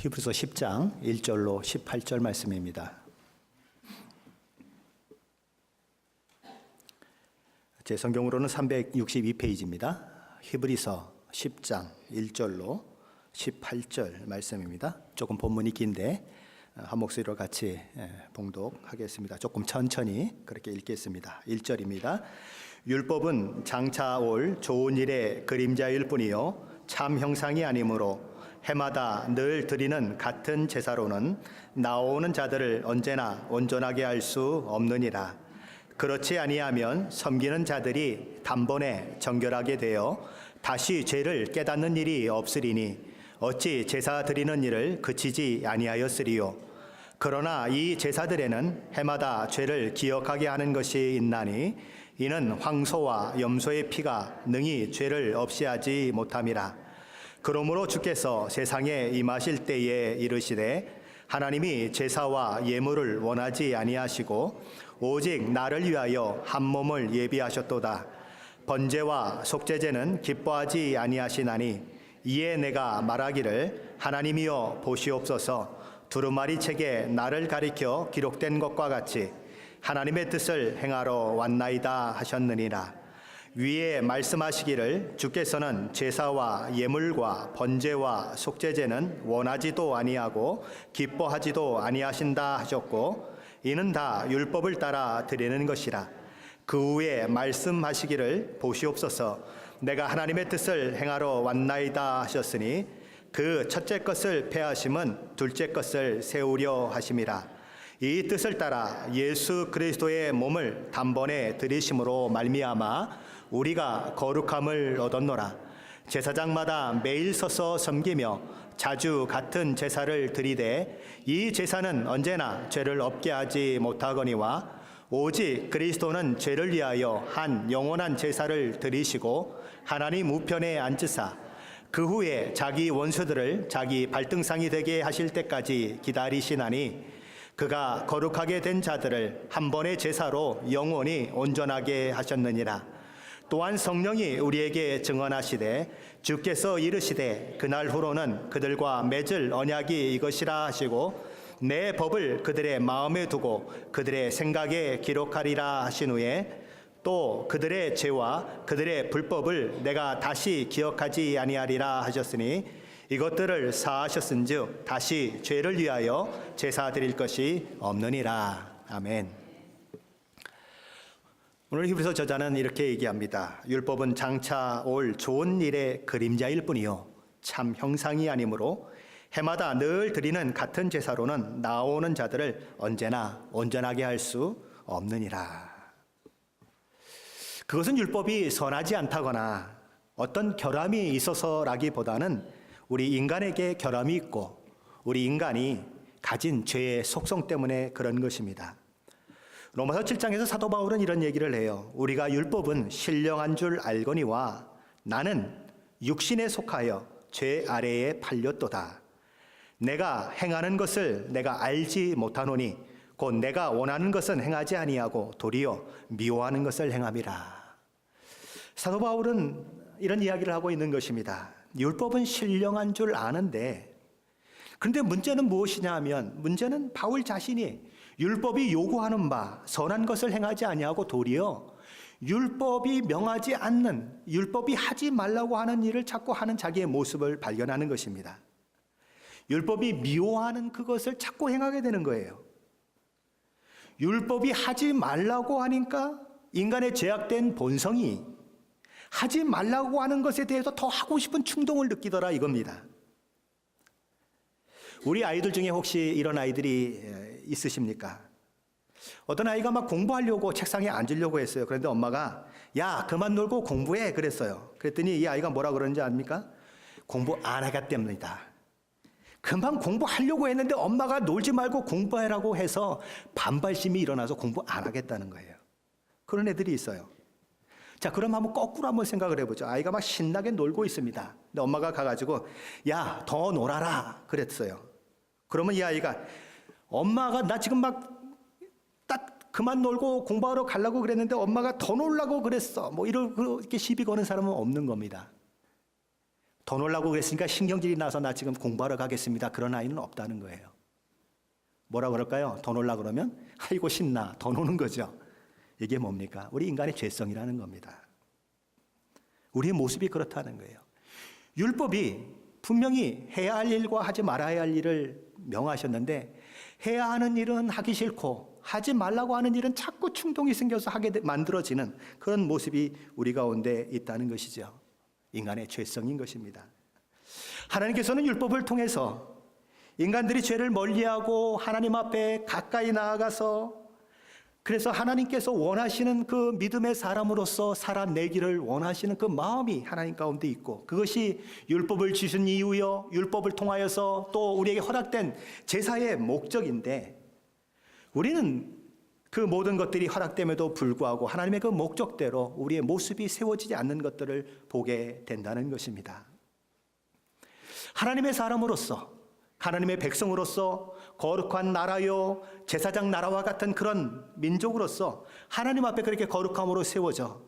히브리서 10장 1절로 18절 말씀입니다. 제 성경으로는 362페이지입니다. 히브리서 10장 1절로 18절 말씀입니다. 조금 본문이 긴데 한 목소리로 같이 봉독하겠습니다. 조금 천천히 그렇게 읽겠습니다. 1절입니다. 율법은 장차 올 좋은 일의 그림자일 뿐이요 참 형상이 아니므로 해마다 늘 드리는 같은 제사로는 나오는 자들을 언제나 온전하게 할 수 없느니라. 그렇지 아니하면 섬기는 자들이 단번에 정결하게 되어 다시 죄를 깨닫는 일이 없으리니 어찌 제사 드리는 일을 그치지 아니하였으리요. 그러나 이 제사들에는 해마다 죄를 기억하게 하는 것이 있나니 이는 황소와 염소의 피가 능히 죄를 없이 하지 못함이라. 그러므로 주께서 세상에 임하실 때에 이르시되 하나님이 제사와 예물을 원하지 아니하시고 오직 나를 위하여 한 몸을 예비하셨도다. 번제와 속죄제는 기뻐하지 아니하시나니 이에 내가 말하기를 하나님이여 보시옵소서. 두루마리 책에 나를 가리켜 기록된 것과 같이 하나님의 뜻을 행하러 왔나이다 하셨느니라. 위에 말씀하시기를 주께서는 제사와 예물과 번제와 속죄제는 원하지도 아니하고 기뻐하지도 아니하신다 하셨고 이는 다 율법을 따라 드리는 것이라. 그 후에 말씀하시기를 보시옵소서. 내가 하나님의 뜻을 행하러 왔나이다 하셨으니 그 첫째 것을 폐하심은 둘째 것을 세우려 하심이라. 이 뜻을 따라 예수 그리스도의 몸을 단번에 드리심으로 말미암아 우리가 거룩함을 얻었노라. 제사장마다 매일 서서 섬기며 자주 같은 제사를 드리되 이 제사는 언제나 죄를 없게 하지 못하거니와 오직 그리스도는 죄를 위하여 한 영원한 제사를 드리시고 하나님 우편에 앉으사 그 후에 자기 원수들을 자기 발등상이 되게 하실 때까지 기다리시나니 그가 거룩하게 된 자들을 한 번의 제사로 영원히 온전하게 하셨느니라. 또한 성령이 우리에게 증언하시되 주께서 이르시되 그날 후로는 그들과 맺을 언약이 이것이라 하시고 내 법을 그들의 마음에 두고 그들의 생각에 기록하리라 하신 후에 또 그들의 죄와 그들의 불법을 내가 다시 기억하지 아니하리라 하셨으니 이것들을 사하셨은즉 다시 죄를 위하여 제사 드릴 것이 없느니라. 아멘. 오늘 히브리서 저자는 이렇게 얘기합니다. 율법은 장차 올 좋은 일의 그림자일 뿐이요 참 형상이 아니므로 해마다 늘 드리는 같은 제사로는 나오는 자들을 언제나 온전하게 할 수 없느니라. 그것은 율법이 선하지 않다거나 어떤 결함이 있어서라기보다는 우리 인간에게 결함이 있고 우리 인간이 가진 죄의 속성 때문에 그런 것입니다. 로마서 7장에서 사도 바울은 이런 얘기를 해요. 우리가 율법은 신령한 줄 알거니와 나는 육신에 속하여 죄 아래에 팔렸도다. 내가 행하는 것을 내가 알지 못하노니 곧 내가 원하는 것은 행하지 아니하고 도리어 미워하는 것을 행함이라. 사도 바울은 이런 이야기를 하고 있는 것입니다. 율법은 신령한 줄 아는데 그런데 문제는 무엇이냐 하면 문제는 바울 자신이 율법이 요구하는 바 선한 것을 행하지 아니하고 도리어 율법이 명하지 않는 율법이 하지 말라고 하는 일을 자꾸 하는 자기의 모습을 발견하는 것입니다. 율법이 미워하는 그것을 자꾸 행하게 되는 거예요. 율법이 하지 말라고 하니까 인간의 죄악된 본성이 하지 말라고 하는 것에 대해서 더 하고 싶은 충동을 느끼더라 이겁니다. 우리 아이들 중에 혹시 이런 아이들이 있으십니까? 어떤 아이가 막 공부하려고 책상에 앉으려고 했어요. 그런데 엄마가 야 그만 놀고 공부해 그랬어요. 그랬더니 이 아이가 뭐라 그러는지 압니까? 공부 안 하겠답니다. 금방 공부하려고 했는데 엄마가 놀지 말고 공부하라고 해서 반발심이 일어나서 공부 안 하겠다는 거예요. 그런 애들이 있어요. 자, 그럼 한번 거꾸로 한번 생각을 해보죠. 아이가 막 신나게 놀고 있습니다. 근데 엄마가 가가지고 야, 더 놀아라 그랬어요. 그러면 이 아이가 엄마가 나 지금 막 딱 그만 놀고 공부하러 가려고 그랬는데 엄마가 더 놀라고 그랬어. 뭐 이렇게 시비 거는 사람은 없는 겁니다. 더 놀라고 그랬으니까 신경질이 나서 나 지금 공부하러 가겠습니다. 그런 아이는 없다는 거예요. 뭐라 그럴까요? 더 놀라 그러면 아이고 신나, 더 노는 거죠. 이게 뭡니까? 우리 인간의 죄성이라는 겁니다. 우리의 모습이 그렇다는 거예요. 율법이 분명히 해야 할 일과 하지 말아야 할 일을 명하셨는데 해야 하는 일은 하기 싫고 하지 말라고 하는 일은 자꾸 충동이 생겨서 하게 만들어지는 그런 모습이 우리 가운데 있다는 것이죠. 인간의 죄성인 것입니다. 하나님께서는 율법을 통해서 인간들이 죄를 멀리하고 하나님 앞에 가까이 나아가서 그래서 하나님께서 원하시는 그 믿음의 사람으로서 살아내기를 원하시는 그 마음이 하나님 가운데 있고 그것이 율법을 주신 이유요 율법을 통하여서 또 우리에게 허락된 제사의 목적인데 우리는 그 모든 것들이 허락됨에도 불구하고 하나님의 그 목적대로 우리의 모습이 세워지지 않는 것들을 보게 된다는 것입니다. 하나님의 사람으로서 하나님의 백성으로서 거룩한 나라요 제사장 나라와 같은 그런 민족으로서 하나님 앞에 그렇게 거룩함으로 세워져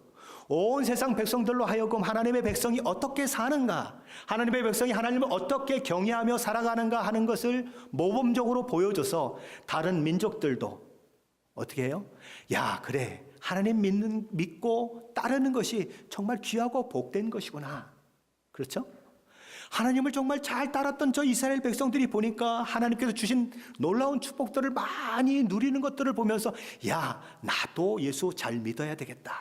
온 세상 백성들로 하여금 하나님의 백성이 어떻게 사는가, 하나님의 백성이 하나님을 어떻게 경외하며 살아가는가 하는 것을 모범적으로 보여줘서 다른 민족들도 어떻게 해요? 야, 그래, 하나님 믿고 따르는 것이 정말 귀하고 복된 것이구나. 그렇죠? 하나님을 정말 잘 따랐던 저 이스라엘 백성들이 보니까 하나님께서 주신 놀라운 축복들을 많이 누리는 것들을 보면서 야, 나도 예수 잘 믿어야 되겠다.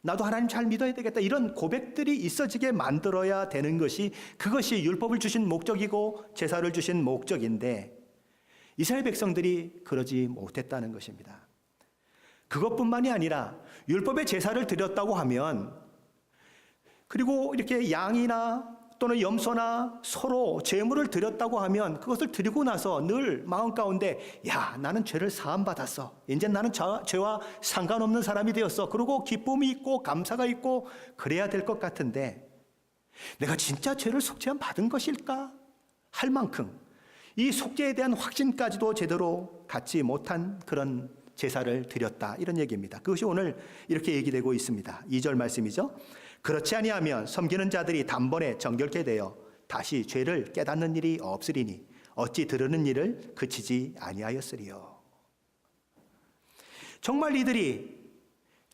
나도 하나님 잘 믿어야 되겠다. 이런 고백들이 있어지게 만들어야 되는 것이 그것이 율법을 주신 목적이고 제사를 주신 목적인데 이스라엘 백성들이 그러지 못했다는 것입니다. 그것뿐만이 아니라 율법의 제사를 드렸다고 하면 그리고 이렇게 양이나 또는 염소나 서로 제물을 드렸다고 하면 그것을 드리고 나서 늘 마음 가운데 야, 나는 죄를 사함받았어. 이제 나는 죄와 상관없는 사람이 되었어. 그리고 기쁨이 있고 감사가 있고 그래야 될 것 같은데 내가 진짜 죄를 속죄함 받은 것일까? 할 만큼 이 속죄에 대한 확신까지도 제대로 갖지 못한 그런 제사를 드렸다. 이런 얘기입니다. 그것이 오늘 이렇게 얘기되고 있습니다. 2절 말씀이죠. 그렇지 아니하면 섬기는 자들이 단번에 정결케 되어 다시 죄를 깨닫는 일이 없으리니 어찌 들으는 일을 그치지 아니하였으리요. 정말 이들이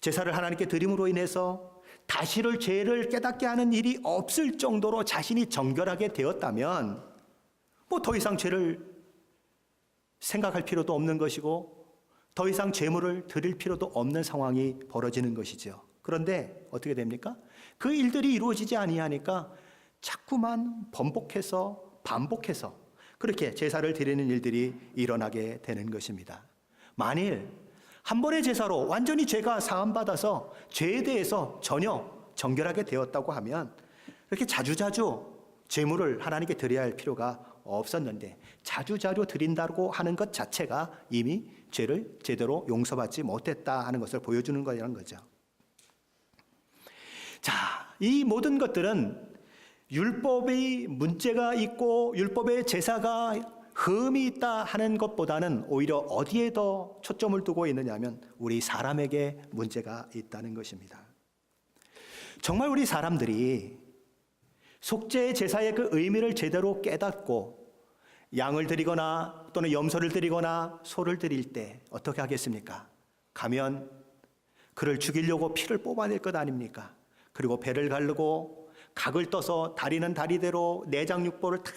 제사를 하나님께 드림으로 인해서 다시를 죄를 깨닫게 하는 일이 없을 정도로 자신이 정결하게 되었다면 뭐 더 이상 죄를 생각할 필요도 없는 것이고 더 이상 제물을 드릴 필요도 없는 상황이 벌어지는 것이죠. 그런데 어떻게 됩니까? 그 일들이 이루어지지 아니하니까 자꾸만 반복해서 그렇게 제사를 드리는 일들이 일어나게 되는 것입니다. 만일 한 번의 제사로 완전히 죄가 사함받아서 죄에 대해서 전혀 정결하게 되었다고 하면 이렇게 자주자주 제물을 하나님께 드려야 할 필요가 없었는데 자주자주 드린다고 하는 것 자체가 이미 죄를 제대로 용서받지 못했다 하는 것을 보여주는 거라는 거죠. 자, 이 모든 것들은 율법의 문제가 있고 율법의 제사가 흠이 있다 하는 것보다는 오히려 어디에 더 초점을 두고 있느냐 하면 우리 사람에게 문제가 있다는 것입니다. 정말 우리 사람들이 속죄 제사의 그 의미를 제대로 깨닫고 양을 드리거나 또는 염소를 드리거나 소를 드릴 때 어떻게 하겠습니까? 가면 그를 죽이려고 피를 뽑아낼 것 아닙니까? 그리고 배를 가르고 각을 떠서 다리는 다리대로 내장육부를 다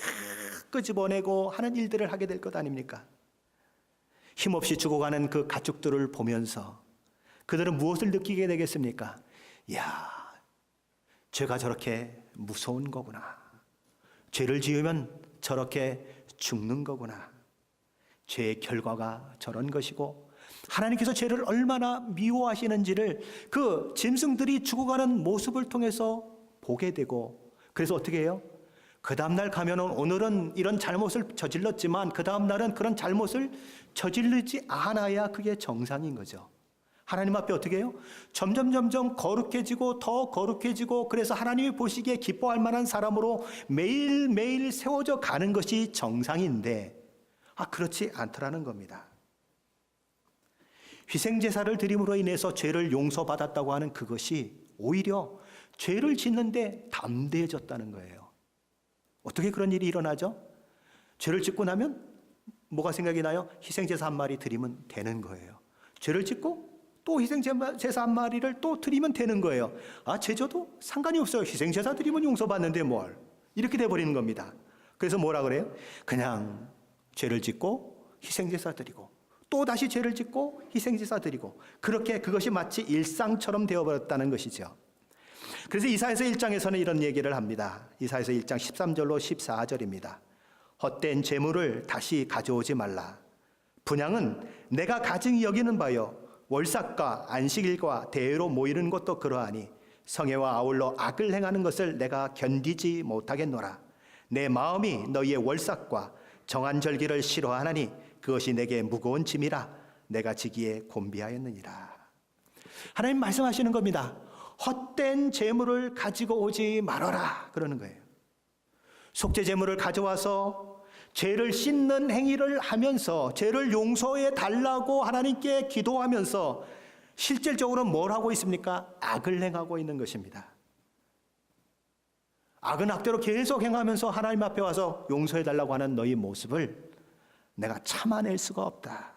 끄집어내고 하는 일들을 하게 될 것 아닙니까? 힘없이 죽어가는 그 가축들을 보면서 그들은 무엇을 느끼게 되겠습니까? 이야, 죄가 저렇게 무서운 거구나. 죄를 지으면 저렇게 죽는 거구나. 죄의 결과가 저런 것이고 하나님께서 죄를 얼마나 미워하시는지를 그 짐승들이 죽어가는 모습을 통해서 보게 되고 그래서 어떻게 해요? 그 다음날 가면은 오늘은 이런 잘못을 저질렀지만 그 다음날은 그런 잘못을 저지르지 않아야 그게 정상인 거죠. 하나님 앞에 어떻게 해요? 점점 거룩해지고 더 거룩해지고 그래서 하나님이 보시기에 기뻐할 만한 사람으로 매일매일 세워져 가는 것이 정상인데 그렇지 않더라는 겁니다. 희생제사를 드림으로 인해서 죄를 용서받았다고 하는 그것이 오히려 죄를 짓는데 담대해졌다는 거예요. 어떻게 그런 일이 일어나죠? 죄를 짓고 나면 뭐가 생각이 나요? 희생제사 한 마리 드리면 되는 거예요. 죄를 짓고 또 희생제사 한 마리를 또 드리면 되는 거예요. 아, 죄져도 상관이 없어요. 희생제사 드리면 용서받는데 뭘. 이렇게 돼버리는 겁니다. 그래서 뭐라 그래요? 그냥 죄를 짓고 희생제사 드리고 또 다시 죄를 짓고 희생제사 드리고 그렇게 그것이 마치 일상처럼 되어버렸다는 것이죠. 그래서 이사야서 1장에서는 이런 얘기를 합니다. 이사야서 1장 13절로 14절입니다. 헛된 재물을 다시 가져오지 말라. 분향은 내가 가증히 여기는 바요 월삭과 안식일과 대회로 모이는 것도 그러하니 성회와 아울러 악을 행하는 것을 내가 견디지 못하겠노라. 내 마음이 너희의 월삭과 정한 절기를 싫어하나니 그것이 내게 무거운 짐이라 내가 지기에 곤비하였느니라. 하나님 말씀하시는 겁니다. 헛된 재물을 가지고 오지 말아라 그러는 거예요. 속죄 재물을 가져와서 죄를 씻는 행위를 하면서 죄를 용서해 달라고 하나님께 기도하면서 실질적으로 뭘 하고 있습니까? 악을 행하고 있는 것입니다. 악은 악대로 계속 행하면서 하나님 앞에 와서 용서해 달라고 하는 너희 모습을 내가 참아낼 수가 없다.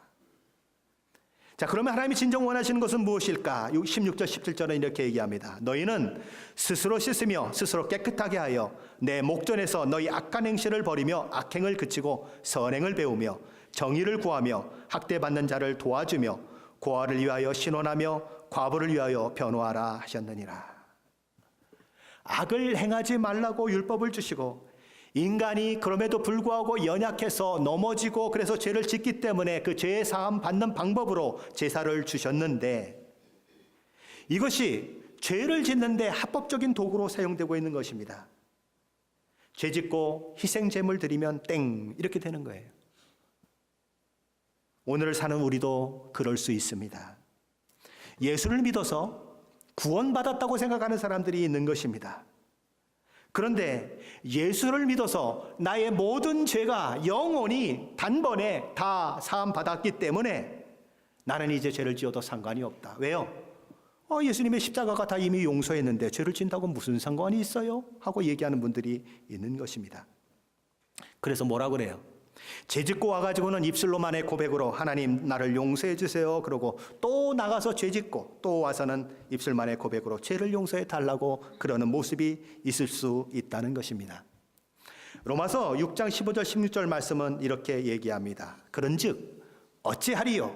자, 그러면 하나님이 진정 원하시는 것은 무엇일까? 16절 17절은 이렇게 얘기합니다. 너희는 스스로 씻으며 스스로 깨끗하게 하여 내 목전에서 너희 악한 행실을 버리며 악행을 그치고 선행을 배우며 정의를 구하며 학대받는 자를 도와주며 고아를 위하여 신원하며 과부를 위하여 변호하라 하셨느니라. 악을 행하지 말라고 율법을 주시고 인간이 그럼에도 불구하고 연약해서 넘어지고 그래서 죄를 짓기 때문에 그 죄의 사함 받는 방법으로 제사를 주셨는데 이것이 죄를 짓는데 합법적인 도구로 사용되고 있는 것입니다. 죄 짓고 희생제물 드리면 땡 이렇게 되는 거예요. 오늘을 사는 우리도 그럴 수 있습니다. 예수를 믿어서 구원받았다고 생각하는 사람들이 있는 것입니다. 그런데 예수를 믿어서 나의 모든 죄가 영원히 단번에 다 사함받았기 때문에 나는 이제 죄를 지어도 상관이 없다. 왜요? 예수님의 십자가가 다 이미 용서했는데 죄를 진다고 무슨 상관이 있어요? 하고 얘기하는 분들이 있는 것입니다. 그래서 뭐라 그래요? 죄 짓고 와가지고는 입술로만의 고백으로 하나님 나를 용서해 주세요. 그러고 또 나가서 죄 짓고 또 와서는 입술만의 고백으로 죄를 용서해 달라고 그러는 모습이 있을 수 있다는 것입니다. 로마서 6장 15절 16절 말씀은 이렇게 얘기합니다. 그런즉 어찌하리요?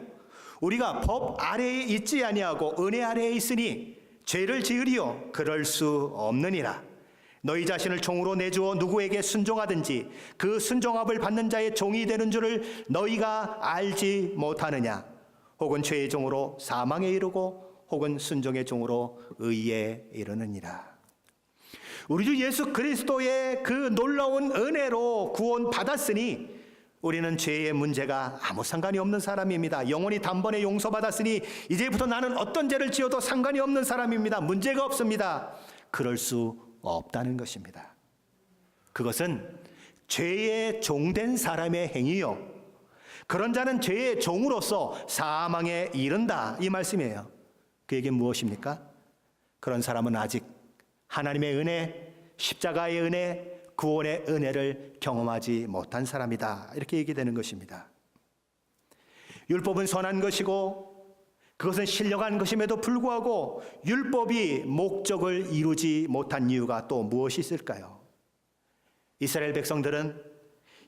우리가 법 아래에 있지 아니하고 은혜 아래에 있으니 죄를 지으리요? 그럴 수 없느니라. 너희 자신을 종으로 내주어 누구에게 순종하든지 그 순종함을 받는 자의 종이 되는 줄을 너희가 알지 못하느냐? 혹은 죄의 종으로 사망에 이르고 혹은 순종의 종으로 의에 이르느니라. 우리 주 예수 그리스도의 그 놀라운 은혜로 구원 받았으니 우리는 죄의 문제가 아무 상관이 없는 사람입니다. 영원히 단번에 용서받았으니 이제부터 나는 어떤 죄를 지어도 상관이 없는 사람입니다. 문제가 없습니다. 그럴 수 없다는 것입니다. 그것은 죄의 종된 사람의 행위요. 그런 자는 죄의 종으로서 사망에 이른다 이 말씀이에요. 그 얘기는 무엇입니까? 그런 사람은 아직 하나님의 은혜, 십자가의 은혜, 구원의 은혜를 경험하지 못한 사람이다 이렇게 얘기되는 것입니다. 율법은 선한 것이고 그것은 신령한 것임에도 불구하고 율법이 목적을 이루지 못한 이유가 또 무엇이 있을까요? 이스라엘 백성들은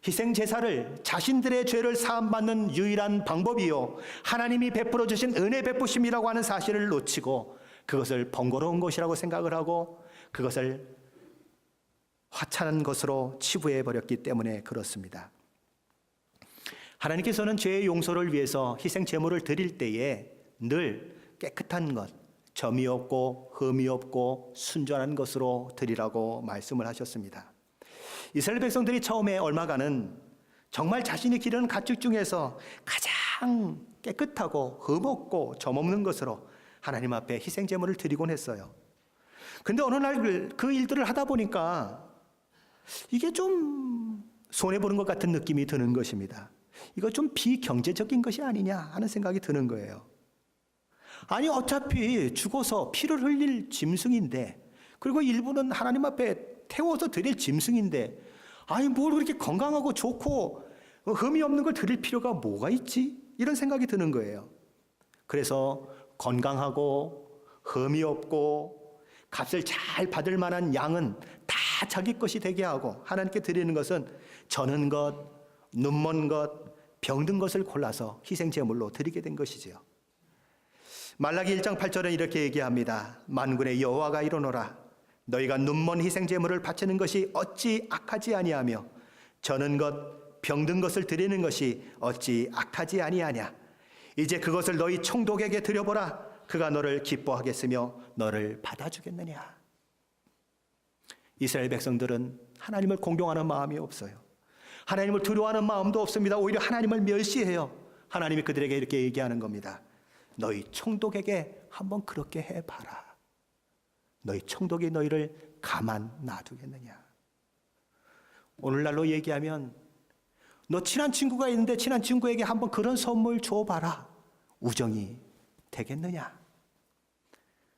희생제사를 자신들의 죄를 사함받는 유일한 방법이요 하나님이 베풀어 주신 은혜 베푸심이라고 하는 사실을 놓치고 그것을 번거로운 것이라고 생각을 하고 그것을 화찮은 것으로 치부해버렸기 때문에 그렇습니다. 하나님께서는 죄의 용서를 위해서 희생제물을 드릴 때에 늘 깨끗한 것, 점이 없고 흠이 없고 순전한 것으로 드리라고 말씀을 하셨습니다. 이스라엘 백성들이 처음에 얼마간은 정말 자신이 기르는 가축 중에서 가장 깨끗하고 흠 없고 점 없는 것으로 하나님 앞에 희생제물을 드리곤 했어요. 근데 어느 날 그 일들을 하다 보니까 이게 좀 손해보는 것 같은 느낌이 드는 것입니다. 이거 좀 비경제적인 것이 아니냐 하는 생각이 드는 거예요. 아니 어차피 죽어서 피를 흘릴 짐승인데 그리고 일부는 하나님 앞에 태워서 드릴 짐승인데 아니 뭘 그렇게 건강하고 좋고 흠이 없는 걸 드릴 필요가 뭐가 있지? 이런 생각이 드는 거예요. 그래서 건강하고 흠이 없고 값을 잘 받을 만한 양은 다 자기 것이 되게 하고 하나님께 드리는 것은 저는 것, 눈먼 것, 병든 것을 골라서 희생제물로 드리게 된 것이지요. 말라기 1장 8절은 이렇게 얘기합니다. 만군의 여호와가 이르노라 너희가 눈먼 희생제물을 바치는 것이 어찌 악하지 아니하며 저는 것, 병든 것을 드리는 것이 어찌 악하지 아니하냐. 이제 그것을 너희 총독에게 드려보라. 그가 너를 기뻐하겠으며 너를 받아주겠느냐. 이스라엘 백성들은 하나님을 공경하는 마음이 없어요. 하나님을 두려워하는 마음도 없습니다. 오히려 하나님을 멸시해요. 하나님이 그들에게 이렇게 얘기하는 겁니다. 너희 총독에게 한번 그렇게 해봐라. 너희 총독이 너희를 가만 놔두겠느냐. 오늘날로 얘기하면 너 친한 친구가 있는데 친한 친구에게 한번 그런 선물 줘봐라. 우정이 되겠느냐.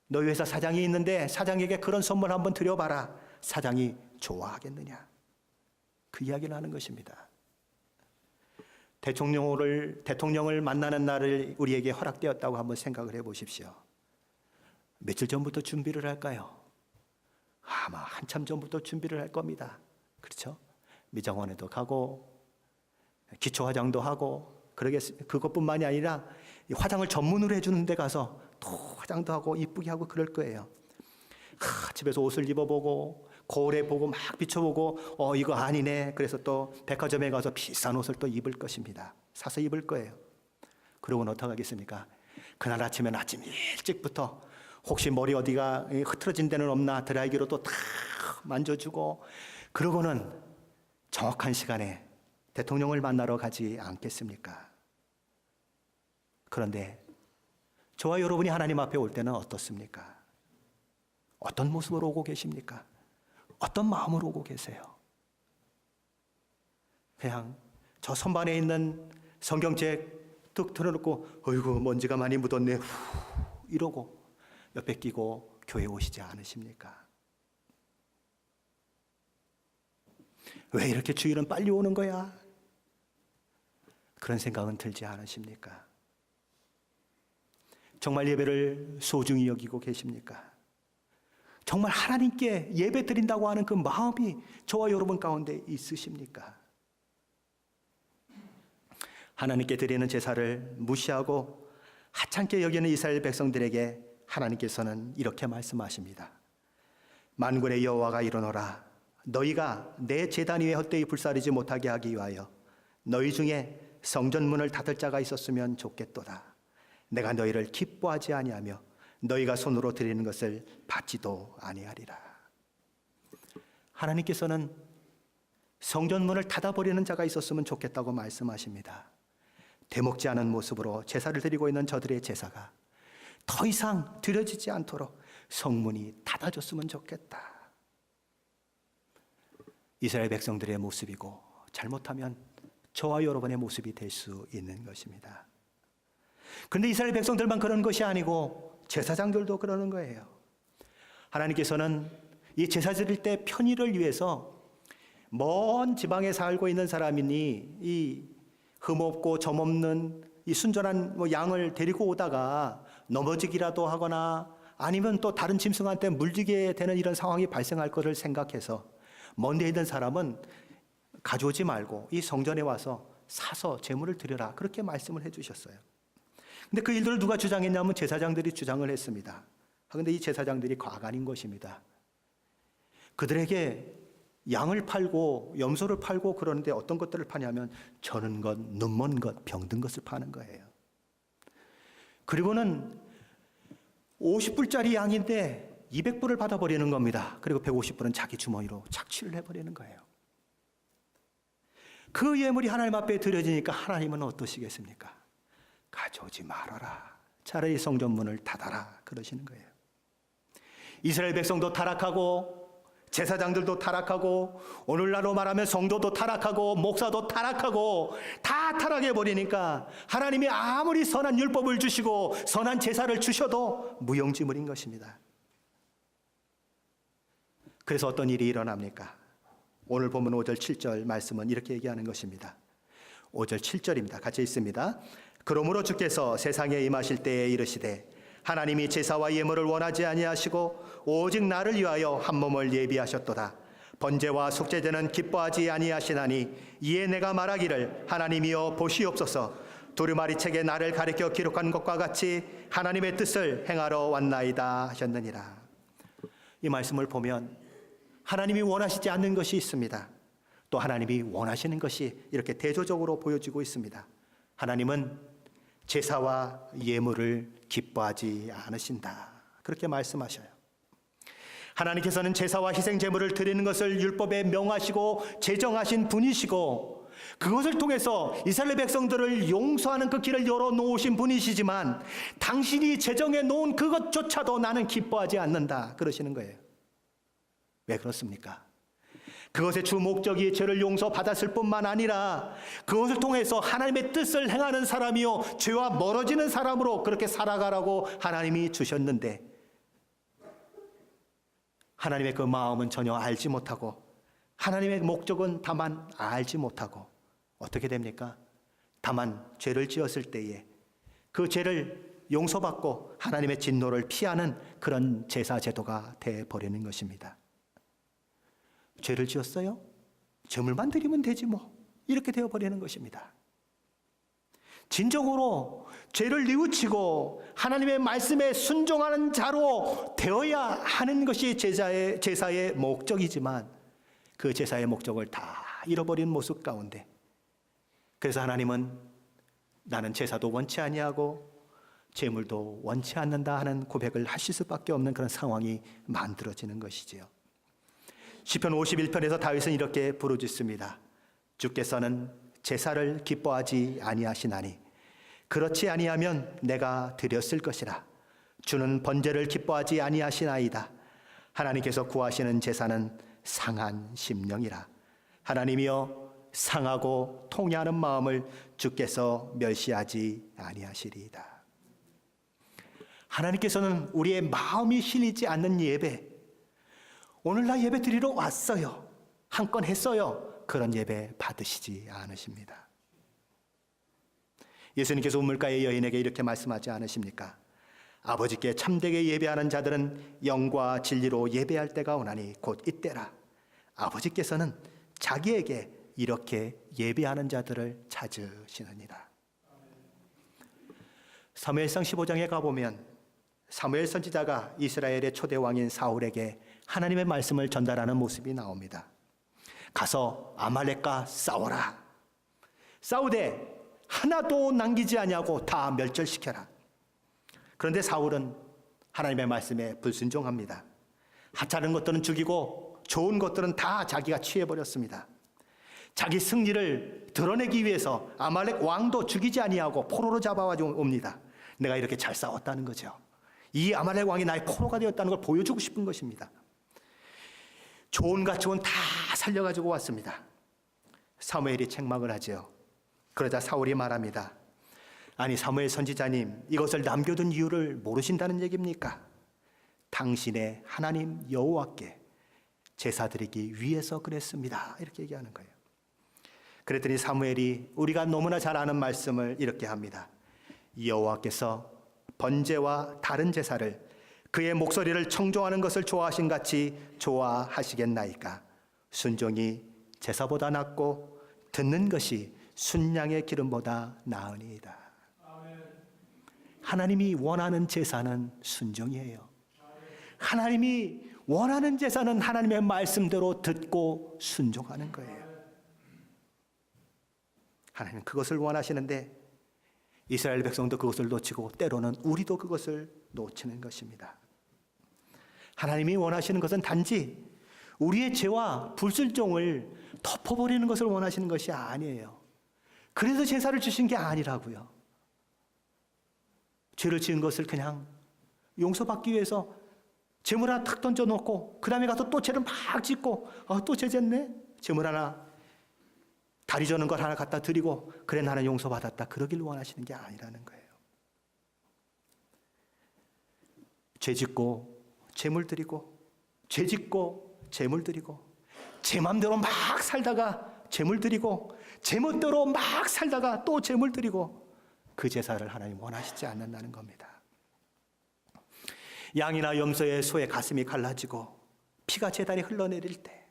너희 회사 사장이 있는데 사장에게 그런 선물 한번 드려봐라. 사장이 좋아하겠느냐. 그 이야기를 하는 것입니다. 대통령을 만나는 날을 우리에게 허락되었다고 한번 생각을 해보십시오. 며칠 전부터 준비를 할까요? 아마 한참 전부터 준비를 할 겁니다. 그렇죠? 미장원에도 가고 기초 화장도 하고 그것뿐만이 아니라 화장을 전문으로 해주는 데 가서 또 화장도 하고 이쁘게 하고 그럴 거예요. 집에서 옷을 입어보고 거울에 보고 막 비춰보고 이거 아니네. 그래서 또 백화점에 가서 비싼 옷을 또 입을 것입니다. 사서 입을 거예요. 그러고는 어떡하겠습니까? 그날 아침엔 아침 일찍부터 혹시 머리 어디가 흐트러진 데는 없나 드라이기로 또 다 만져주고 그러고는 정확한 시간에 대통령을 만나러 가지 않겠습니까? 그런데 저와 여러분이 하나님 앞에 올 때는 어떻습니까? 어떤 모습으로 오고 계십니까? 어떤 마음으로 오고 계세요? 그냥 저 선반에 있는 성경책 뚝 틀어놓고 어이구 먼지가 많이 묻었네 후 이러고 옆에 끼고 교회 오시지 않으십니까? 왜 이렇게 주일은 빨리 오는 거야? 그런 생각은 들지 않으십니까? 정말 예배를 소중히 여기고 계십니까? 정말 하나님께 예배 드린다고 하는 그 마음이 저와 여러분 가운데 있으십니까? 하나님께 드리는 제사를 무시하고 하찮게 여기는 이스라엘 백성들에게 하나님께서는 이렇게 말씀하십니다. 만군의 여호와가 이르노라 너희가 내 제단 위에 헛되이 불사르지 못하게 하기 위하여 너희 중에 성전문을 닫을 자가 있었으면 좋겠도다. 내가 너희를 기뻐하지 아니하며 너희가 손으로 드리는 것을 받지도 아니하리라. 하나님께서는 성전문을 닫아버리는 자가 있었으면 좋겠다고 말씀하십니다. 되먹지 않은 모습으로 제사를 드리고 있는 저들의 제사가 더 이상 드려지지 않도록 성문이 닫아졌으면 좋겠다. 이스라엘 백성들의 모습이고 잘못하면 저와 여러분의 모습이 될 수 있는 것입니다. 그런데 이스라엘 백성들만 그런 것이 아니고 제사장들도 그러는 거예요. 하나님께서는 이 제사 드릴 때 편의를 위해서 먼 지방에 살고 있는 사람이니 이 흠없고 점없는 이 순전한 양을 데리고 오다가 넘어지기라도 하거나 아니면 또 다른 짐승한테 물리게 되는 이런 상황이 발생할 것을 생각해서 먼데 있는 사람은 가져오지 말고 이 성전에 와서 사서 제물을 드려라 그렇게 말씀을 해주셨어요. 근데 그 일들을 누가 주장했냐면 제사장들이 주장을 했습니다. 그런데 이 제사장들이 과간인 것입니다. 그들에게 양을 팔고 염소를 팔고 그러는데 어떤 것들을 파냐면 저는 것, 눈먼 것, 병든 것을 파는 거예요. 그리고는 50불짜리 양인데 200불을 받아버리는 겁니다. 그리고 150불은 자기 주머니로 착취를 해버리는 거예요. 그 예물이 하나님 앞에 드려지니까 하나님은 어떠시겠습니까? 가져오지 말아라. 차라리 성전문을 닫아라. 그러시는 거예요. 이스라엘 백성도 타락하고 제사장들도 타락하고 오늘날로 말하면 성도도 타락하고 목사도 타락하고 다 타락해버리니까 하나님이 아무리 선한 율법을 주시고 선한 제사를 주셔도 무용지물인 것입니다. 그래서 어떤 일이 일어납니까? 오늘 본문 5절 7절 말씀은 이렇게 얘기하는 것입니다. 5절 7절입니다. 같이 있습니다. 그러므로 주께서 세상에 임하실 때에 이르시되 하나님이 제사와 예물을 원하지 아니하시고 오직 나를 위하여 한 몸을 예비하셨도다. 번제와 속죄제는 기뻐하지 아니하시나니 이에 내가 말하기를 하나님이여 보시옵소서. 두루마리 책에 나를 가리켜 기록한 것과 같이 하나님의 뜻을 행하러 왔나이다 하셨느니라. 이 말씀을 보면 하나님이 원하시지 않는 것이 있습니다. 또 하나님이 원하시는 것이 이렇게 대조적으로 보여지고 있습니다. 하나님은 제사와 예물을 기뻐하지 않으신다. 그렇게 말씀하셔요. 하나님께서는 제사와 희생 제물을 드리는 것을 율법에 명하시고 제정하신 분이시고 그것을 통해서 이스라엘 백성들을 용서하는 그 길을 열어놓으신 분이시지만 당신이 제정해 놓은 그것조차도 나는 기뻐하지 않는다 그러시는 거예요. 왜 그렇습니까? 그것의 주 목적이 죄를 용서받았을 뿐만 아니라 그것을 통해서 하나님의 뜻을 행하는 사람이요 죄와 멀어지는 사람으로 그렇게 살아가라고 하나님이 주셨는데 하나님의 그 마음은 전혀 알지 못하고 하나님의 목적은 다만 알지 못하고 어떻게 됩니까? 다만 죄를 지었을 때에 그 죄를 용서받고 하나님의 진노를 피하는 그런 제사 제도가 되어버리는 것입니다. 죄를 지었어요? 제물만 드리면 되지 뭐. 이렇게 되어버리는 것입니다. 진정으로 죄를 뉘우치고 하나님의 말씀에 순종하는 자로 되어야 하는 것이 제사의 목적이지만 그 제사의 목적을 다 잃어버린 모습 가운데 그래서 하나님은 나는 제사도 원치 아니하고 제물도 원치 않는다 하는 고백을 하실 수밖에 없는 그런 상황이 만들어지는 것이지요. 시편 51편에서 다윗은 이렇게 부르짖습니다. 주께서는 제사를 기뻐하지 아니하시나니 그렇지 아니하면 내가 드렸을 것이라. 주는 번제를 기뻐하지 아니하시나이다. 하나님께서 구하시는 제사는 상한 심령이라. 하나님이여 상하고 통회하는 마음을 주께서 멸시하지 아니하시리이다. 하나님께서는 우리의 마음이 실리지 않는 예배, 오늘 나 예배 드리러 왔어요, 한 건 했어요, 그런 예배 받으시지 않으십니다. 예수님께서 우물가의 여인에게 이렇게 말씀하지 않으십니까? 아버지께 참되게 예배하는 자들은 영과 진리로 예배할 때가 오나니 곧 이때라. 아버지께서는 자기에게 이렇게 예배하는 자들을 찾으시느니라. 사무엘상 15장에 가보면 사무엘 선지자가 이스라엘의 초대 왕인 사울에게 하나님의 말씀을 전달하는 모습이 나옵니다. 가서 아말렉과 싸워라. 싸우되 하나도 남기지 아니하고 다 멸절시켜라. 그런데 사울은 하나님의 말씀에 불순종합니다. 하찮은 것들은 죽이고 좋은 것들은 다 자기가 취해버렸습니다. 자기 승리를 드러내기 위해서 아말렉 왕도 죽이지 아니하고 포로로 잡아와 옵니다. 내가 이렇게 잘 싸웠다는 거죠. 이 아말렉 왕이 나의 포로가 되었다는 걸 보여주고 싶은 것입니다. 좋은 가축은 다 살려가지고 왔습니다. 사무엘이 책망을 하죠. 그러자 사울이 말합니다. 아니 사무엘 선지자님, 이것을 남겨둔 이유를 모르신다는 얘기입니까? 당신의 하나님 여호와께 제사 드리기 위해서 그랬습니다. 이렇게 얘기하는 거예요. 그랬더니 사무엘이 우리가 너무나 잘 아는 말씀을 이렇게 합니다. 여호와께서 번제와 다른 제사를 그의 목소리를 청종하는 것을 좋아하신 같이 좋아하시겠나이까? 순종이 제사보다 낫고 듣는 것이 순양의 기름보다 나으니이다. 하나님이 원하는 제사는 순종이에요. 하나님이 원하는 제사는 하나님의 말씀대로 듣고 순종하는 거예요. 하나님은 그것을 원하시는데 이스라엘 백성도 그것을 놓치고 때로는 우리도 그것을 놓치는 것입니다. 하나님이 원하시는 것은 단지 우리의 죄와 불순종을 덮어버리는 것을 원하시는 것이 아니에요. 그래서 제사를 주신 게 아니라고요. 죄를 지은 것을 그냥 용서받기 위해서 제물 하나 탁 던져놓고 그 다음에 가서 또 죄를 막 짓고 또 죄 졌네? 제물 하나 다리 저는 걸 하나 갖다 드리고 그래 나는 용서받았다, 그러길 원하시는 게 아니라는 거예요. 죄 짓고 제물 드리고 죄 짓고 제물 드리고 제 맘대로 막 살다가 제물 드리고 제 멋대로 막 살다가 또 제물 드리고 그 제사를 하나님 원하시지 않는다는 겁니다. 양이나 염소의 소의 가슴이 갈라지고 피가 제단에 흘러내릴 때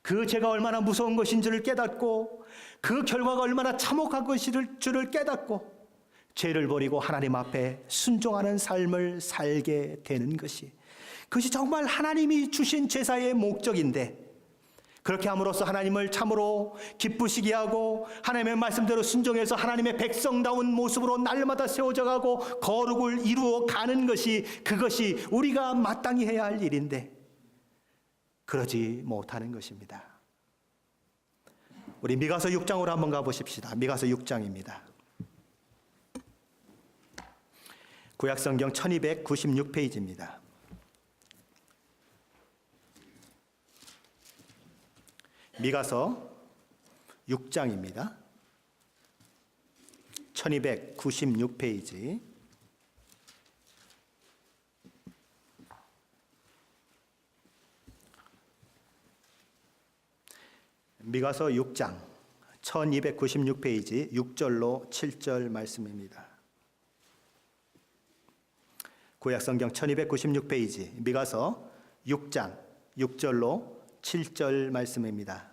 그 죄가 얼마나 무서운 것인 줄을 깨닫고 그 결과가 얼마나 참혹한 것인 줄을 깨닫고 죄를 버리고 하나님 앞에 순종하는 삶을 살게 되는 그것이 정말 하나님이 주신 제사의 목적인데, 그렇게 함으로써 하나님을 참으로 기쁘시게 하고 하나님의 말씀대로 순종해서 하나님의 백성다운 모습으로 날마다 세워져 가고 거룩을 이루어 가는 그것이 우리가 마땅히 해야 할 일인데 그러지 못하는 것입니다. 우리 미가서 6장으로 한번 가보십시다. 미가서 6장입니다. 구약성경 1296페이지입니다. 미가서 6장입니다. 1296페이지. 미가서 6장 1296페이지 6절로 7절 말씀입니다. 구약성경 1296페이지 미가서 6장 6절로 7절 말씀입니다.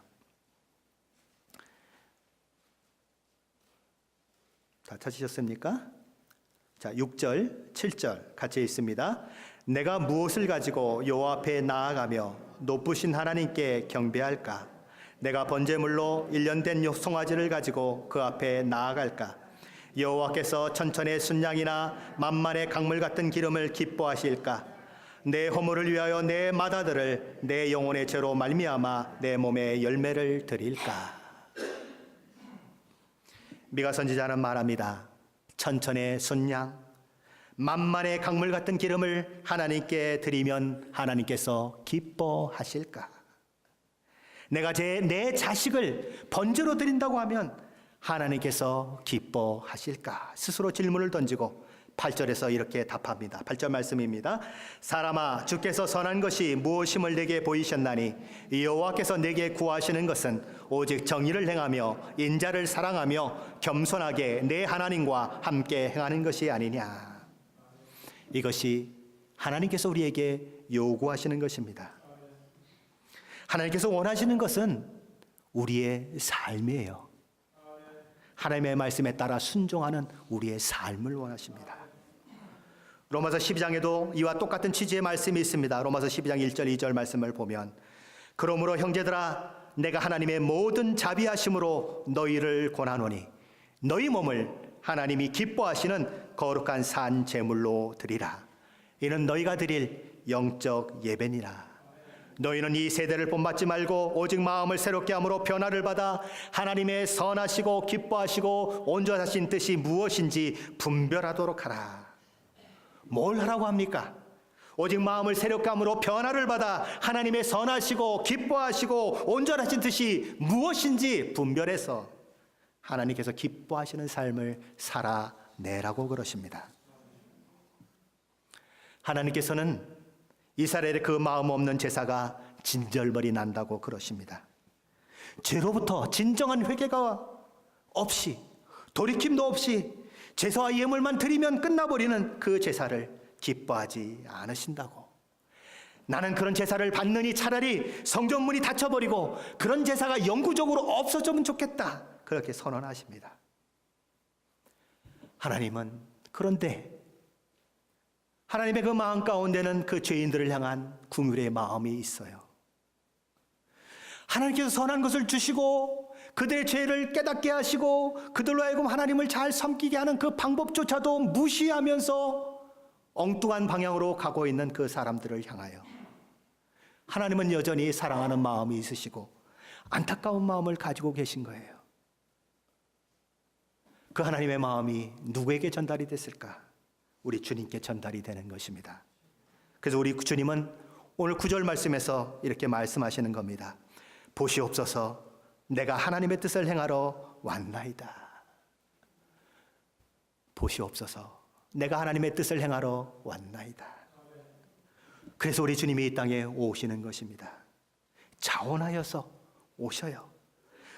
다 찾으셨습니까? 자, 6절, 7절 같이 있습니다. 내가 무엇을 가지고 여호와 앞에 나아가며 높으신 하나님께 경배할까? 내가 번제물로 1년 된 송아지를 가지고 그 앞에 나아갈까? 여호와께서 천천의 순양이나 만만의 강물 같은 기름을 기뻐하실까? 내 허물을 위하여 내 맏아들을 내 영혼의 죄로 말미암아 내 몸에 열매를 드릴까? 미가 선지자는 말합니다. 천천의 순양, 만만의 강물 같은 기름을 하나님께 드리면 하나님께서 기뻐하실까? 내가 내 자식을 번제로 드린다고 하면 하나님께서 기뻐하실까? 스스로 질문을 던지고 8절에서 이렇게 답합니다. 8절 말씀입니다. 사람아, 주께서 선한 것이 무엇임을 내게 보이셨나니 여호와께서 내게 구하시는 것은 오직 정의를 행하며 인자를 사랑하며 겸손하게 내 하나님과 함께 행하는 것이 아니냐. 이것이 하나님께서 우리에게 요구하시는 것입니다. 하나님께서 원하시는 것은 우리의 삶이에요. 하나님의 말씀에 따라 순종하는 우리의 삶을 원하십니다. 로마서 12장에도 이와 똑같은 취지의 말씀이 있습니다. 로마서 12장 1절 2절 말씀을 보면, 그러므로 형제들아 내가 하나님의 모든 자비하심으로 너희를 권하노니 너희 몸을 하나님이 기뻐하시는 거룩한 산 제물로 드리라. 이는 너희가 드릴 영적 예배니라. 너희는 이 세대를 본받지 말고 오직 마음을 새롭게 함으로 변화를 받아 하나님의 선하시고 기뻐하시고 온전하신 뜻이 무엇인지 분별하도록 하라. 뭘 하라고 합니까? 오직 마음을 새롭게 함으로 변화를 받아 하나님의 선하시고 기뻐하시고 온전하신 뜻이 무엇인지 분별해서 하나님께서 기뻐하시는 삶을 살아내라고 그러십니다. 하나님께서는 이스라엘의 그 마음 없는 제사가 진절머리 난다고 그러십니다. 죄로부터 진정한 회개가 없이 돌이킴도 없이 제사와 예물만 드리면 끝나버리는 그 제사를 기뻐하지 않으신다고. 나는 그런 제사를 받느니 차라리 성전문이 닫혀버리고 그런 제사가 영구적으로 없어졌으면 좋겠다, 그렇게 선언하십니다. 하나님은 그런데 하나님의 그 마음 가운데는 그 죄인들을 향한 긍휼의 마음이 있어요. 하나님께서 선한 것을 주시고 그들의 죄를 깨닫게 하시고 그들로 하여금 하나님을 잘 섬기게 하는 그 방법조차도 무시하면서 엉뚱한 방향으로 가고 있는 그 사람들을 향하여 하나님은 여전히 사랑하는 마음이 있으시고 안타까운 마음을 가지고 계신 거예요. 그 하나님의 마음이 누구에게 전달이 됐을까? 우리 주님께 전달이 되는 것입니다. 그래서 우리 주님은 오늘 9절 말씀에서 이렇게 말씀하시는 겁니다. 보시옵소서, 내가 하나님의 뜻을 행하러 왔나이다. 보시옵소서, 내가 하나님의 뜻을 행하러 왔나이다. 그래서 우리 주님이 이 땅에 오시는 것입니다. 자원하여서 오셔요.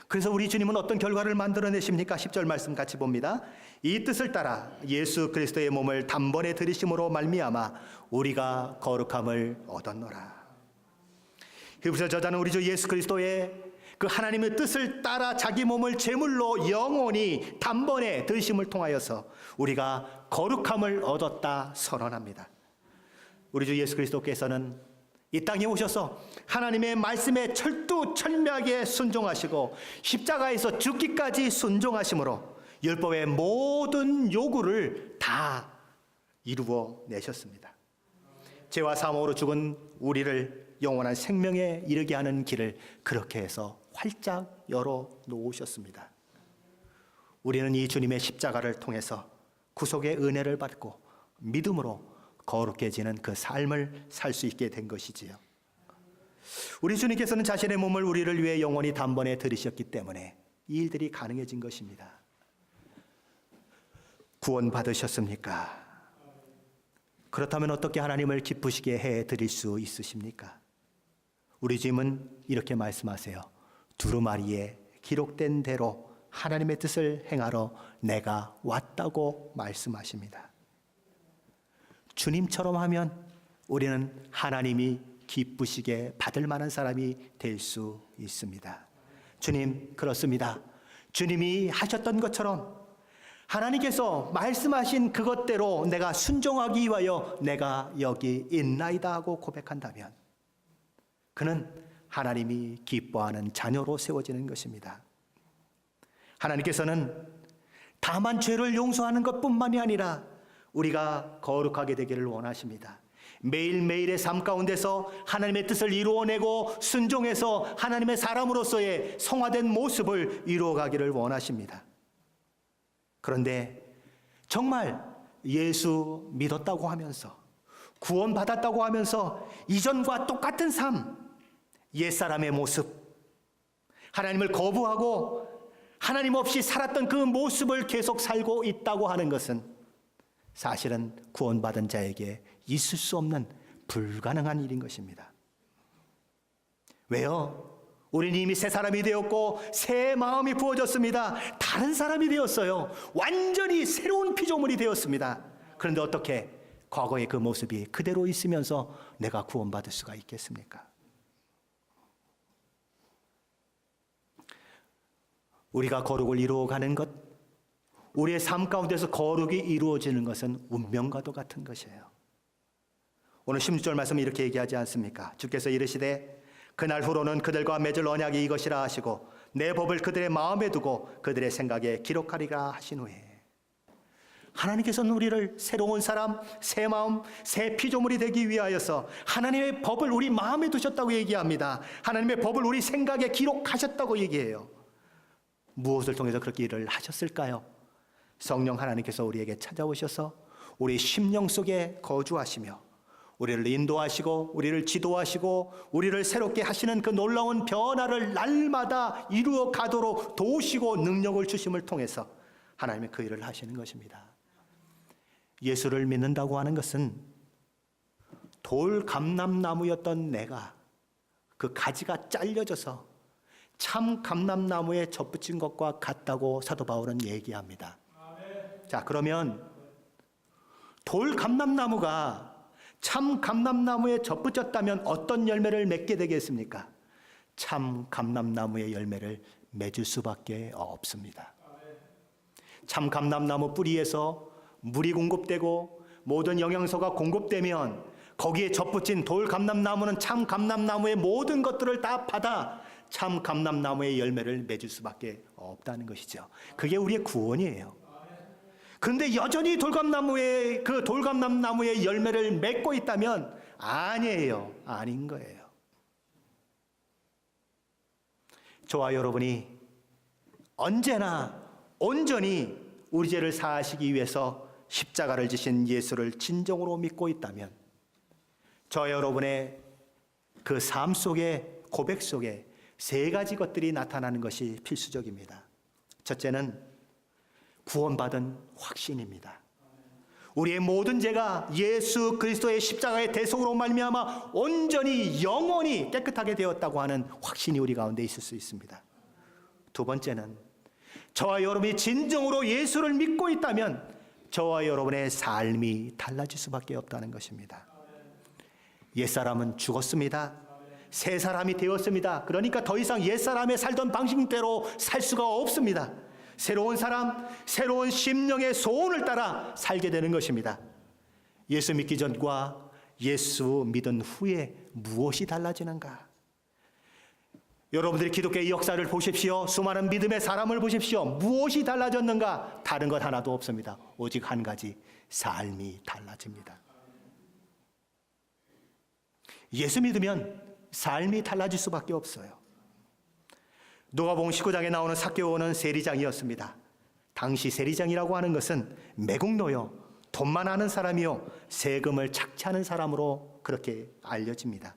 그래서 우리 주님은 어떤 결과를 만들어내십니까? 10절 말씀 같이 봅니다. 이 뜻을 따라 예수 그리스도의 몸을 단번에 들이심으로 말미암아 우리가 거룩함을 얻었노라. 히브리서 저자는 우리 주 예수 그리스도의 그 하나님의 뜻을 따라 자기 몸을 제물로 영원히 단번에 들이심을 통하여서 우리가 거룩함을 얻었다 선언합니다. 우리 주 예수 그리스도께서는 이 땅에 오셔서 하나님의 말씀에 철두철미하게 순종하시고 십자가에서 죽기까지 순종하심으로 율법의 모든 요구를 다 이루어 내셨습니다. 죄와 사망으로 죽은 우리를 영원한 생명에 이르게 하는 길을 그렇게 해서 활짝 열어 놓으셨습니다. 우리는 이 주님의 십자가를 통해서 구속의 은혜를 받고 믿음으로 거룩해지는 그 삶을 살 수 있게 된 것이지요. 우리 주님께서는 자신의 몸을 우리를 위해 영원히 단번에 들이셨기 때문에 이 일들이 가능해진 것입니다. 구원 받으셨습니까? 그렇다면 어떻게 하나님을 기쁘시게 해드릴 수 있으십니까? 우리 주님은 이렇게 말씀하세요. 두루마리에 기록된 대로 하나님의 뜻을 행하러 내가 왔다고 말씀하십니다. 주님처럼 하면 우리는 하나님이 기쁘시게 받을 만한 사람이 될 수 있습니다. 주님, 그렇습니다. 주님이 하셨던 것처럼 하나님께서 말씀하신 그것대로 내가 순종하기 위하여 내가 여기 있나이다 하고 고백한다면 그는 하나님이 기뻐하는 자녀로 세워지는 것입니다. 하나님께서는 다만 죄를 용서하는 것뿐만이 아니라 우리가 거룩하게 되기를 원하십니다. 매일매일의 삶 가운데서 하나님의 뜻을 이루어내고 순종해서 하나님의 사람으로서의 성화된 모습을 이루어가기를 원하십니다. 그런데 정말 예수 믿었다고 하면서 구원받았다고 하면서 이전과 똑같은 삶, 옛사람의 모습, 하나님을 거부하고 하나님 없이 살았던 그 모습을 계속 살고 있다고 하는 것은 사실은 구원받은 자에게 있을 수 없는 불가능한 일인 것입니다. 왜요? 우리는 이미 새 사람이 되었고 새 마음이 부어졌습니다. 다른 사람이 되었어요. 완전히 새로운 피조물이 되었습니다. 그런데 어떻게 과거의 그 모습이 그대로 있으면서 내가 구원받을 수가 있겠습니까? 우리가 거룩을 이루어가는 것, 우리의 삶 가운데서 거룩이 이루어지는 것은 운명과도 같은 것이에요. 오늘 16절 말씀은 이렇게 얘기하지 않습니까? 주께서 이르시되 그날 후로는 그들과 맺을 언약이 이것이라 하시고 내 법을 그들의 마음에 두고 그들의 생각에 기록하리라 하신 후에 하나님께서는 우리를 새로운 사람, 새 마음, 새 피조물이 되기 위하여서 하나님의 법을 우리 마음에 두셨다고 얘기합니다. 하나님의 법을 우리 생각에 기록하셨다고 얘기해요. 무엇을 통해서 그렇게 일을 하셨을까요? 성령 하나님께서 우리에게 찾아오셔서 우리 심령 속에 거주하시며 우리를 인도하시고 우리를 지도하시고 우리를 새롭게 하시는 그 놀라운 변화를 날마다 이루어 가도록 도우시고 능력을 주심을 통해서 하나님의 그 일을 하시는 것입니다. 예수를 믿는다고 하는 것은 돌 감람나무였던 내가 그 가지가 잘려져서 참 감람나무에 접붙인 것과 같다고 사도 바울은 얘기합니다. 자, 그러면 돌 감람나무가 참 감람나무에 접붙였다면 어떤 열매를 맺게 되겠습니까? 참 감람나무의 열매를 맺을 수밖에 없습니다. 참 감람나무 뿌리에서 물이 공급되고 모든 영양소가 공급되면 거기에 접붙인 돌 감람나무는 참 감람나무의 모든 것들을 다 받아 참 감람나무의 열매를 맺을 수밖에 없다는 것이죠. 그게 우리의 구원이에요. 그런데 여전히 돌감나무의 그 돌감나무의 열매를 맺고 있다면 아니에요. 아닌 거예요. 저와 여러분이 언제나 온전히 우리 죄를 사하시기 위해서 십자가를 지신 예수를 진정으로 믿고 있다면 저와 여러분의 그 삶 속에 고백 속에 세 가지 것들이 나타나는 것이 필수적입니다. 첫째는 구원받은 확신입니다. 우리의 모든 죄가 예수 그리스도의 십자가의 대속으로 말미암아 온전히 영원히 깨끗하게 되었다고 하는 확신이 우리 가운데 있을 수 있습니다. 두 번째는 저와 여러분이 진정으로 예수를 믿고 있다면 저와 여러분의 삶이 달라질 수밖에 없다는 것입니다. 옛사람은 죽었습니다. 새 사람이 되었습니다. 그러니까 더 이상 옛사람의 살던 방식대로 살 수가 없습니다. 새로운 사람, 새로운 심령의 소원을 따라 살게 되는 것입니다. 예수 믿기 전과 예수 믿은 후에 무엇이 달라지는가? 여러분들이 기독교의 역사를 보십시오. 수많은 믿음의 사람을 보십시오. 무엇이 달라졌는가? 다른 것 하나도 없습니다. 오직 한 가지, 삶이 달라집니다. 예수 믿으면 삶이 달라질 수밖에 없어요. 누가복음 19장에 나오는 삭개오는 세리장이었습니다. 당시 세리장이라고 하는 것은 매국노요, 돈만 아는 사람이요, 세금을 착취하는 사람으로 그렇게 알려집니다.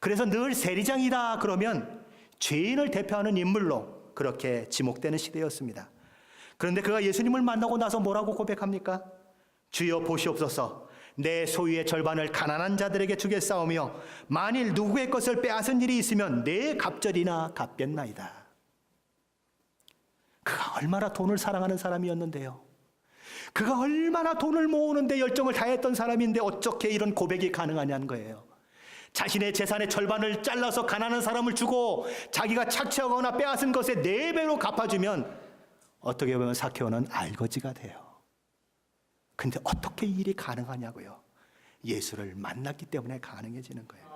그래서 늘 세리장이다 그러면 죄인을 대표하는 인물로 그렇게 지목되는 시대였습니다. 그런데 그가 예수님을 만나고 나서 뭐라고 고백합니까? 주여 보시옵소서, 내 소유의 절반을 가난한 자들에게 주겠사오며 만일 누구의 것을 빼앗은 일이 있으면 내 갑절이나 갚겠나이다. 그가 얼마나 돈을 사랑하는 사람이었는데요. 그가 얼마나 돈을 모으는데 열정을 다했던 사람인데 어떻게 이런 고백이 가능하냐는 거예요. 자신의 재산의 절반을 잘라서 가난한 사람을 주고 자기가 착취하거나 빼앗은 것의 4배로 갚아주면 어떻게 보면 삭개오는 알거지가 돼요. 근데 어떻게 이 일이 가능하냐고요? 예수를 만났기 때문에 가능해지는 거예요.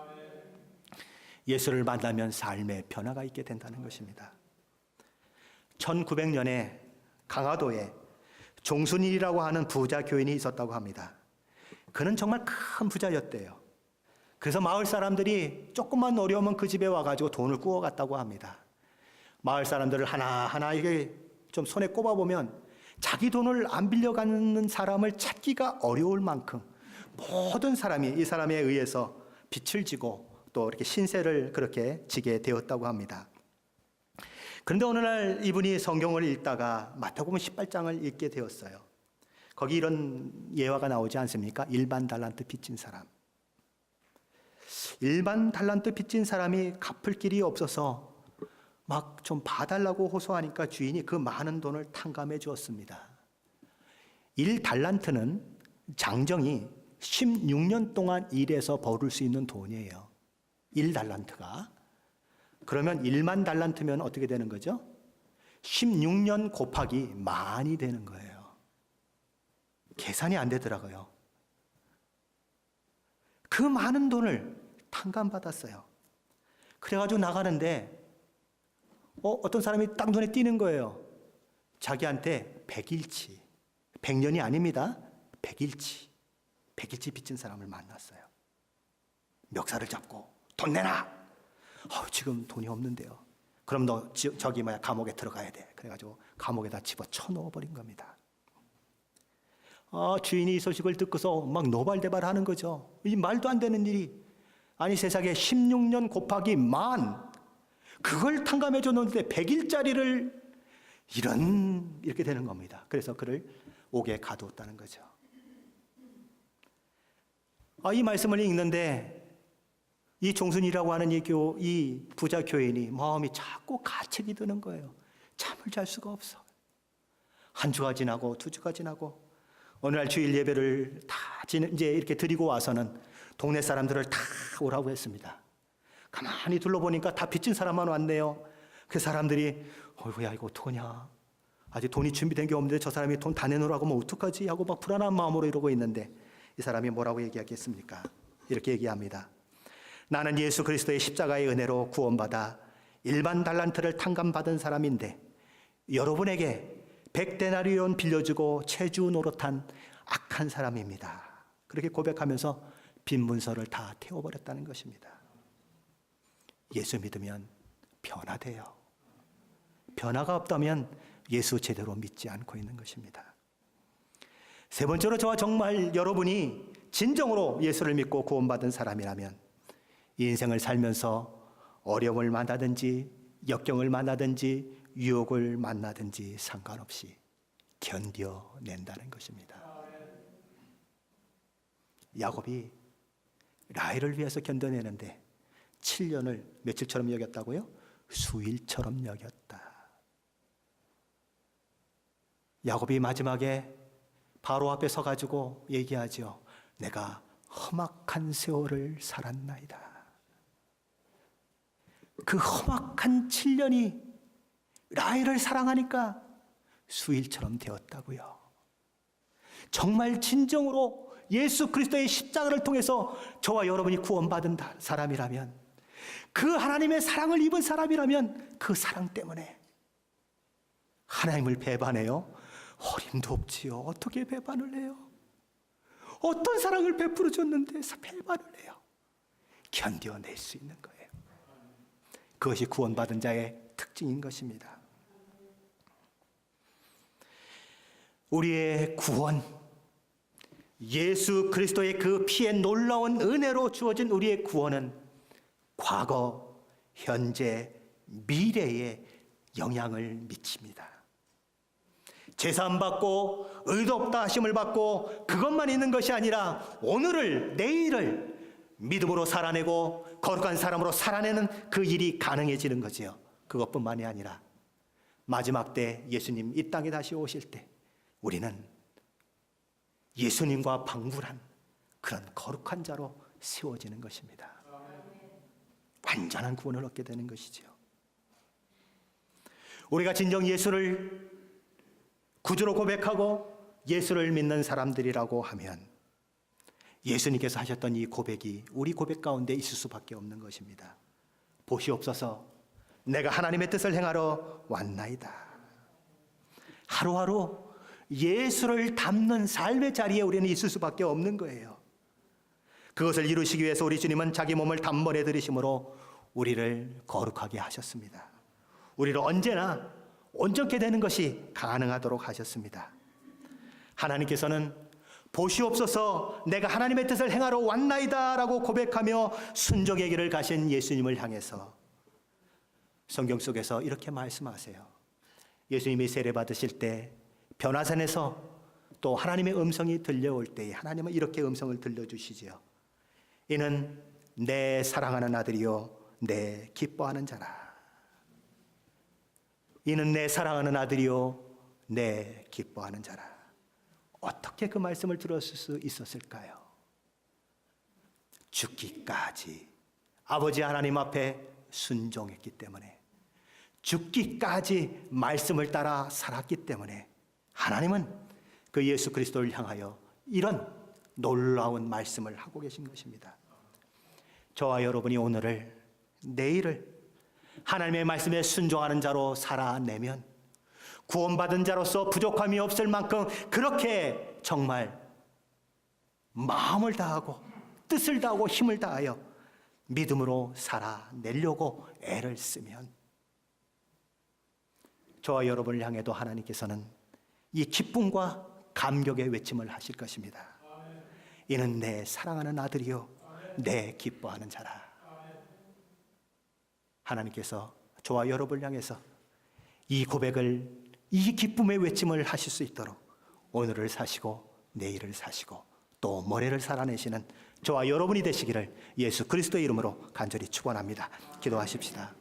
예수를 만나면 삶의 변화가 있게 된다는 것입니다. 1900년에 강화도에 종순이라고 하는 부자 교인이 있었다고 합니다. 그는 정말 큰 부자였대요. 그래서 마을 사람들이 조금만 어려우면 그 집에 와가지고 돈을 구워갔다고 합니다. 마을 사람들을 하나하나 이게 좀 손에 꼽아보면 자기 돈을 안 빌려가는 사람을 찾기가 어려울 만큼 모든 사람이 이 사람에 의해서 빚을 지고 또 이렇게 신세를 그렇게 지게 되었다고 합니다. 그런데 어느 날 이분이 성경을 읽다가 마태복음 18장을 읽게 되었어요. 거기 이런 예화가 나오지 않습니까? 일반 달란트 빚진 사람. 일반 달란트 빚진 사람이 갚을 길이 없어서 막 좀 봐달라고 호소하니까 주인이 그 많은 돈을 탕감해 주었습니다. 1달란트는 장정이 16년 동안 일해서 벌을 수 있는 돈이에요. 1달란트가. 그러면 1만 달란트면 어떻게 되는 거죠? 16년 곱하기 만이 되는 거예요. 계산이 안 되더라고요. 그 많은 돈을 탕감받았어요. 그래가지고 나가는데 어떤 사람이 딱 눈에 띄는 거예요. 자기한테 100일치, 100년이 아닙니다. 100일치 빚진 사람을 만났어요. 멱살을 잡고 돈 내놔. 지금 돈이 없는데요. 그럼 너 저기 감옥에 들어가야 돼. 그래가지고 감옥에다 집어쳐 넣어버린 겁니다. 주인이 이 소식을 듣고서 막 노발대발하는 거죠. 이 말도 안 되는 일이. 아니 세상에 16년 곱하기 만, 그걸 탕감해 줬는데 100일짜리를 이렇게 되는 겁니다. 그래서 그를 옥에 가두었다는 거죠. 이 말씀을 읽는데 이 종순이라고 하는 이 부자 교인이 마음이 자꾸 가책이 드는 거예요. 잠을 잘 수가 없어. 한 주가 지나고 두 주가 지나고 어느 날 주일 예배를 다 이제 이렇게 드리고 와서는 동네 사람들을 다 오라고 했습니다. 가만히 둘러보니까 다 빚진 사람만 왔네요. 그 사람들이 야 이거 어떡하냐. 아직 돈이 준비된 게 없는데 저 사람이 돈 다 내놓으라고 하면 어떡하지 하고 막 불안한 마음으로 이러고 있는데 이 사람이 뭐라고 얘기하겠습니까? 이렇게 얘기합니다. 나는 예수 그리스도의 십자가의 은혜로 구원받아 일반 달란트를 탕감받은 사람인데 여러분에게 100데나리온 빌려주고 체주 노릇한 악한 사람입니다. 그렇게 고백하면서 빈 문서를 다 태워버렸다는 것입니다. 예수 믿으면 변화돼요. 변화가 없다면 예수 제대로 믿지 않고 있는 것입니다. 세 번째로 저와 정말 여러분이 진정으로 예수를 믿고 구원받은 사람이라면 인생을 살면서 어려움을 만나든지 역경을 만나든지 유혹을 만나든지 상관없이 견뎌낸다는 것입니다. 야곱이 라헬을 위해서 견뎌내는데 7년을 며칠처럼 여겼다고요? 수일처럼 여겼다. 야곱이 마지막에 바로 앞에 서가지고 얘기하죠. 내가 험악한 세월을 살았나이다. 그 험악한 7년이 라헬을 사랑하니까 수일처럼 되었다고요. 정말 진정으로 예수 그리스도의 십자가를 통해서 저와 여러분이 구원받은 사람이라면, 그 하나님의 사랑을 입은 사람이라면 그 사랑 때문에 하나님을 배반해요? 어림도 없지요. 어떻게 배반을 해요? 어떤 사랑을 베풀어 줬는데 배반을 해요? 견뎌낼 수 있는 거예요. 그것이 구원받은 자의 특징인 것입니다. 우리의 구원, 예수 그리스도의 그 피의 놀라운 은혜로 주어진 우리의 구원은 과거, 현재, 미래에 영향을 미칩니다. 제사함 받고 의롭다 하심을 받고 그것만 있는 것이 아니라 오늘을, 내일을 믿음으로 살아내고 거룩한 사람으로 살아내는 그 일이 가능해지는 거지요. 그것뿐만이 아니라 마지막 때 예수님 이 땅에 다시 오실 때 우리는 예수님과 방불한 그런 거룩한 자로 세워지는 것입니다. 완전한 구원을 얻게 되는 것이죠. 우리가 진정 예수를 구주로 고백하고 예수를 믿는 사람들이라고 하면 예수님께서 하셨던 이 고백이 우리 고백 가운데 있을 수밖에 없는 것입니다. 보시옵소서, 내가 하나님의 뜻을 행하러 왔나이다. 하루하루 예수를 담는 삶의 자리에 우리는 있을 수밖에 없는 거예요. 그것을 이루시기 위해서 우리 주님은 자기 몸을 단번에 들이심으로 우리를 거룩하게 하셨습니다. 우리를 언제나 온전케 되는 것이 가능하도록 하셨습니다. 하나님께서는 보시옵소서, 내가 하나님의 뜻을 행하러 왔나이다 라고 고백하며 순종의 길을 가신 예수님을 향해서 성경 속에서 이렇게 말씀하세요. 예수님이 세례 받으실 때 변화산에서 또 하나님의 음성이 들려올 때에 하나님은 이렇게 음성을 들려주시지요. 이는 내 사랑하는 아들이요 내 기뻐하는 자라. 이는 내 사랑하는 아들이요 내 기뻐하는 자라. 어떻게 그 말씀을 들었을 수 있었을까요? 죽기까지 아버지 하나님 앞에 순종했기 때문에, 죽기까지 말씀을 따라 살았기 때문에 하나님은 그 예수 그리스도를 향하여 이런 놀라운 말씀을 하고 계신 것입니다. 저와 여러분이 오늘을, 내일을 하나님의 말씀에 순종하는 자로 살아내면 구원받은 자로서 부족함이 없을 만큼 그렇게 정말 마음을 다하고 뜻을 다하고 힘을 다하여 믿음으로 살아내려고 애를 쓰면 저와 여러분을 향해도 하나님께서는 이 기쁨과 감격의 외침을 하실 것입니다. 이는 내 사랑하는 아들이요 내 기뻐하는 자라. 하나님께서 저와 여러분을 향해서 이 고백을, 이 기쁨의 외침을 하실 수 있도록 오늘을 사시고 내일을 사시고 또 모레를 살아내시는 저와 여러분이 되시기를 예수 그리스도의 이름으로 간절히 축원합니다. 기도하십시다.